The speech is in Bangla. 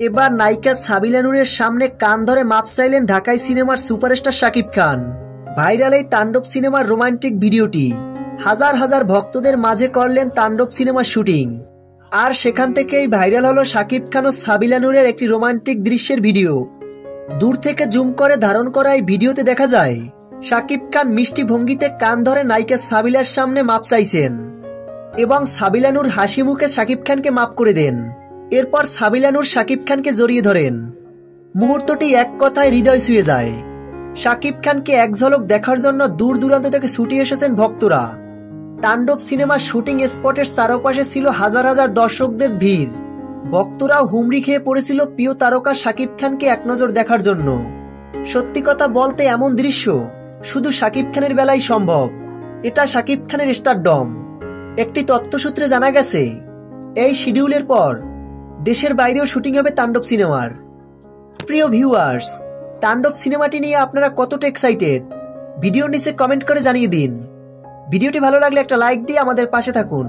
এবার নায়িকা সাবিলা নূরের সামনে কান ধরে মাপ চাইলেন ঢাকাই সিনেমার সুপারস্টার শাকিব খান। ভাইরাল এই তাণ্ডব সিনেমার রোমান্টিক ভিডিওটি হাজার হাজার ভক্তদের মাঝে করলেন তাণ্ডব সিনেমার শুটিং। আর সেখান থেকেই ভাইরাল হলো শাকিব খান ও সাবিলা নূরের একটি রোমান্টিক দৃশ্যের ভিডিও। দূর থেকে জুম করে ধারণ করা এই ভিডিওতে দেখা যায় শাকিব খান মিষ্টি ভঙ্গিতে কান ধরে নায়িকা সাবিলার সামনে মাপ চাইছেন এবং সাবিলা নূর হাসি মুখে শাকিব খানকে মাপ করে দেন। এরপর সাবিলা নূর শাকিব খানকে জড়িয়ে ধরেন। মুহূর্তটি এক কথায় হৃদয় ছুঁয়ে যায়। শাকিব খানকে এক ঝলক দেখার জন্য দূর দূরান্ত থেকে ছুটে এসেছেন ভক্তরা। তাণ্ডব সিনেমার শুটিং স্পটের চারপাশে ছিল হাজার হাজার দর্শকদের ভিড়। ভক্তরাও হুমড়ি খেয়ে পড়েছিল প্রিয় তারকা শাকিব খানকে এক নজর দেখার জন্য। সত্যি কথা বলতে এমন দৃশ্য শুধু শাকিব খানের বেলায় সম্ভব। এটা শাকিব খানের স্টারডম। একটি তথ্যসূত্রে জানা গেছে এই শিডিউলের পর দেশের বাইরেও শুটিং হবে তাণ্ডব সিনেমার। প্রিয় ভিউয়ার্স, তাণ্ডব সিনেমাটি নিয়ে আপনারা কতটা এক্সাইটেড ভিডিওর নিচে কমেন্ট করে জানিয়ে দিন। ভিডিওটি ভালো লাগলে একটা লাইক দিয়ে আমাদের পাশে থাকুন।